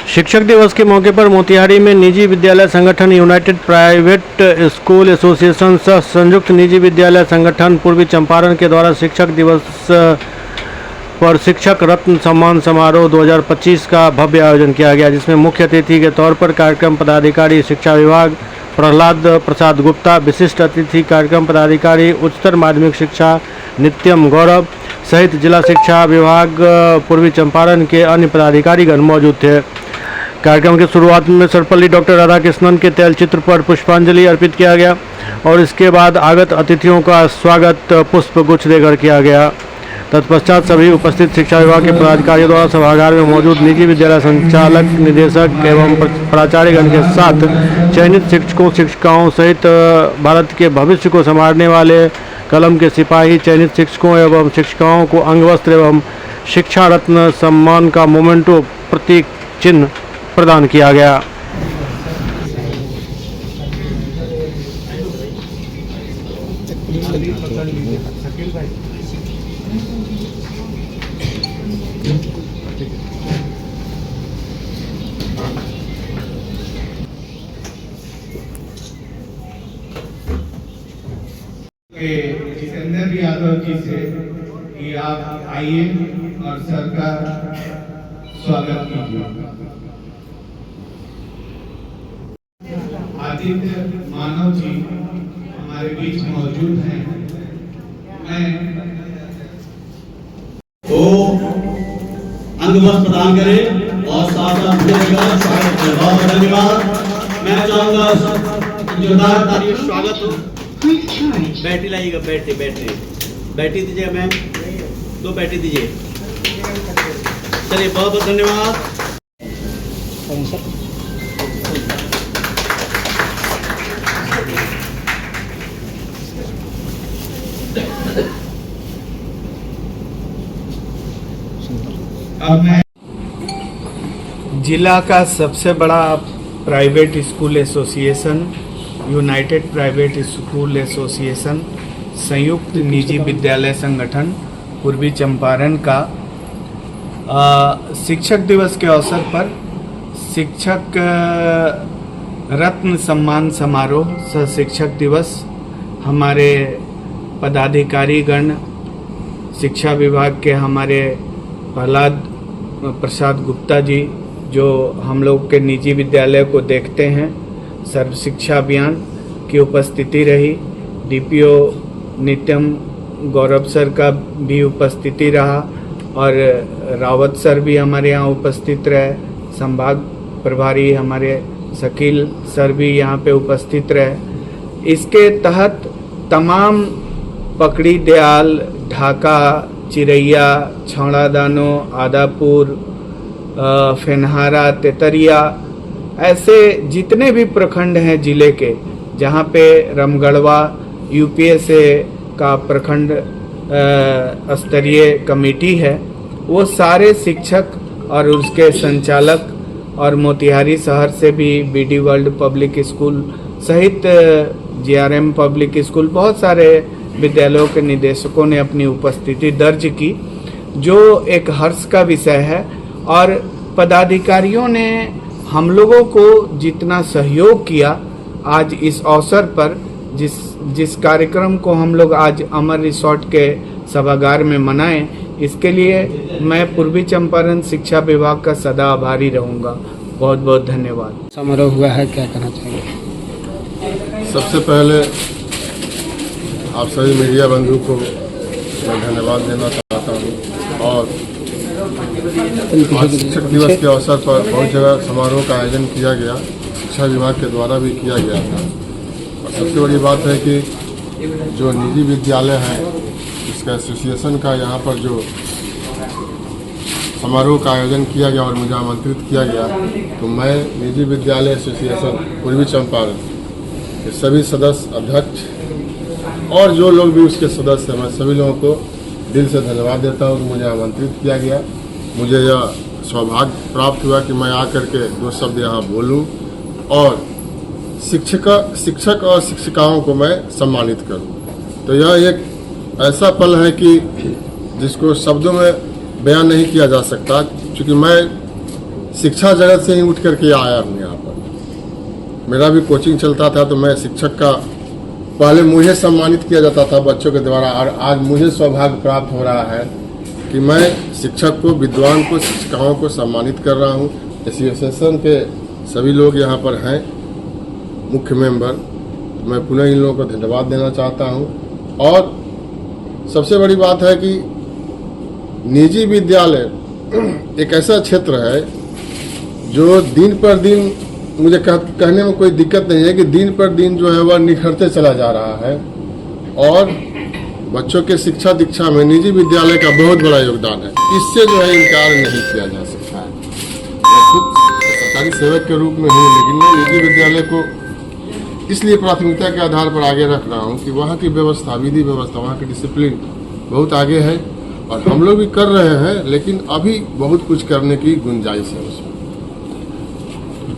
शिक्षक दिवस के मौके पर मोतिहारी में निजी विद्यालय संगठन यूनाइटेड प्राइवेट स्कूल एसोसिएशन सह संयुक्त निजी विद्यालय संगठन पूर्वी चंपारण के द्वारा शिक्षक दिवस पर शिक्षक रत्न सम्मान समारोह 2025 का भव्य आयोजन किया गया, जिसमें मुख्य अतिथि के तौर पर कार्यक्रम पदाधिकारी शिक्षा विभाग प्रहलाद प्रसाद गुप्ता, विशिष्ट अतिथि कार्यक्रम पदाधिकारी उच्चतर माध्यमिक शिक्षा नित्यम गौरव सहित जिला शिक्षा विभाग पूर्वी चंपारण के अन्य पदाधिकारीगण मौजूद थे। कार्यक्रम की शुरुआत में सर्वपल्ली डॉक्टर राधाकृष्णन के तैलचित्र पर पुष्पांजलि अर्पित किया गया और इसके बाद आगत अतिथियों का स्वागत पुष्प गुच्छ देकर किया गया। तत्पश्चात सभी उपस्थित शिक्षा विभाग के पदाधिकारियों द्वारा सभागार में मौजूद निजी विद्यालय संचालक, निदेशक एवं प्राचार्यगण के साथ चयनित शिक्षकों शिक्षिकाओं सहित भारत के भविष्य को संवारने वाले कलम के सिपाही चयनित शिक्षकों एवं शिक्षिकाओं को अंगवस्त्र एवं शिक्षा रत्न सम्मान का मोमेंटो प्रतीक चिन्ह प्रदान किया गया। जितेंद्र यादव जी से कि आप आइए और सर का स्वागत कीजिए। आदित्य मानव जी हमारे बीच मौजूद हैं। मैं तो अंगवस्त्र प्रदान करें और साथ बहुत धन्यवाद। मैं चाहूंगा जोरदार तालियों स्वागत हो। बैटरी लाइएगा, बैटरी दीजिए मैम, 2 बैटरी दीजिए। चलिए बहुत बहुत धन्यवाद। अब मैं जिला का सबसे बड़ा private school association United private school association संयुक्त निजी विद्यालय संगठन पूर्वी चंपारण का शिक्षक दिवस के अवसर पर शिक्षक रत्न सम्मान समारोह सह शिक्षक दिवस हमारे पदाधिकारीगण शिक्षा विभाग के हमारे प्रहलाद प्रसाद गुप्ता जी जो हम लोग के निजी विद्यालय को देखते हैं, सर्व शिक्षा अभियान की उपस्थिति रही। डीपीओ नित्यम गौरव सर का भी उपस्थिति रहा और रावत सर भी हमारे यहाँ उपस्थित रहे। संभाग प्रभारी हमारे शकील सर भी यहाँ पे उपस्थित रहे। इसके तहत तमाम पकड़ी दयाल, ढाका, चिरैया, छौड़ादानो, आदापुर, फेनहारा, तेतरिया, ऐसे जितने भी प्रखंड हैं जिले के, जहाँ पे रामगढ़वा यूपीएसए का प्रखंड स्तरीय कमेटी है, वो सारे शिक्षक और उसके संचालक और मोतिहारी शहर से भी बीडी वर्ल्ड पब्लिक स्कूल सहित जीआरएम पब्लिक स्कूल बहुत सारे विद्यालयों के निदेशकों ने अपनी उपस्थिति दर्ज की, जो एक हर्ष का विषय है। और पदाधिकारियों ने हम लोगों को जितना सहयोग किया आज इस अवसर पर, जिस कार्यक्रम को हम लोग आज अमर रिसोर्ट के सभागार में मनाएं, इसके लिए मैं पूर्वी चंपारण शिक्षा विभाग का सदा आभारी रहूंगा। बहुत बहुत धन्यवाद। समारोह हुआ है, क्या कहना चाहिए? सबसे पहले आप सभी मीडिया बंधु को मैं धन्यवाद देना चाहता हूँ और आज शिक्षक दिवस के अवसर पर बहुत जगह समारोह का आयोजन किया गया, शिक्षा विभाग के द्वारा भी किया गया था। और सबसे बड़ी बात है कि जो निजी विद्यालय हैं इसका एसोसिएशन का यहाँ पर जो समारोह का आयोजन किया गया और मुझे आमंत्रित किया गया, तो मैं निजी विद्यालय एसोसिएशन पूर्वी चंपारण के सभी सदस्य, अध्यक्ष और जो लोग भी उसके सदस्य हैं, मैं सभी लोगों को दिल से धन्यवाद देता हूँ कि मुझे आमंत्रित किया गया। मुझे यह सौभाग्य प्राप्त हुआ कि मैं आकर के 2 शब्द यहाँ बोलूँ और शिक्षक और शिक्षिकाओं को मैं सम्मानित करूँ। तो यह एक ऐसा पल है कि जिसको शब्दों में बयान नहीं किया जा सकता, क्योंकि मैं शिक्षा जगत से ही उठ करके आया हूँ यहाँ पर। मेरा भी कोचिंग चलता था तो मैं शिक्षक का पहले मुझे सम्मानित किया जाता था बच्चों के द्वारा, और आज मुझे सौभाग्य प्राप्त हो रहा है कि मैं शिक्षक को, विद्वान को, शिक्षिकाओं को सम्मानित कर रहा हूँ। एसोसिएशन के सभी लोग यहाँ पर हैं, मुख्य मेंबर, मैं पुनः इन लोगों को धन्यवाद देना चाहता हूँ। और सबसे बड़ी बात है कि निजी विद्यालय एक ऐसा क्षेत्र है जो दिन पर दिन, मुझे कहने में कोई दिक्कत नहीं है कि दिन पर दिन जो है वह निखरते चला जा रहा है, और बच्चों के शिक्षा दीक्षा में निजी विद्यालय का बहुत बड़ा योगदान है। इससे जो है इनकार नहीं किया जा सकता है। मैं खुद सरकारी सेवक के रूप में हूँ, लेकिन मैं निजी विद्यालय को इसलिए प्राथमिकता के आधार पर आगे रख रहा हूँ कि वहाँ की व्यवस्था, विधि व्यवस्था, वहाँ की डिसिप्लिन बहुत आगे है, और हम लोग भी कर रहे हैं, लेकिन अभी बहुत कुछ करने की गुंजाइश है उसमें।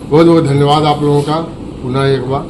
बहुत बहुत धन्यवाद आप लोगों का पुनः एक बार।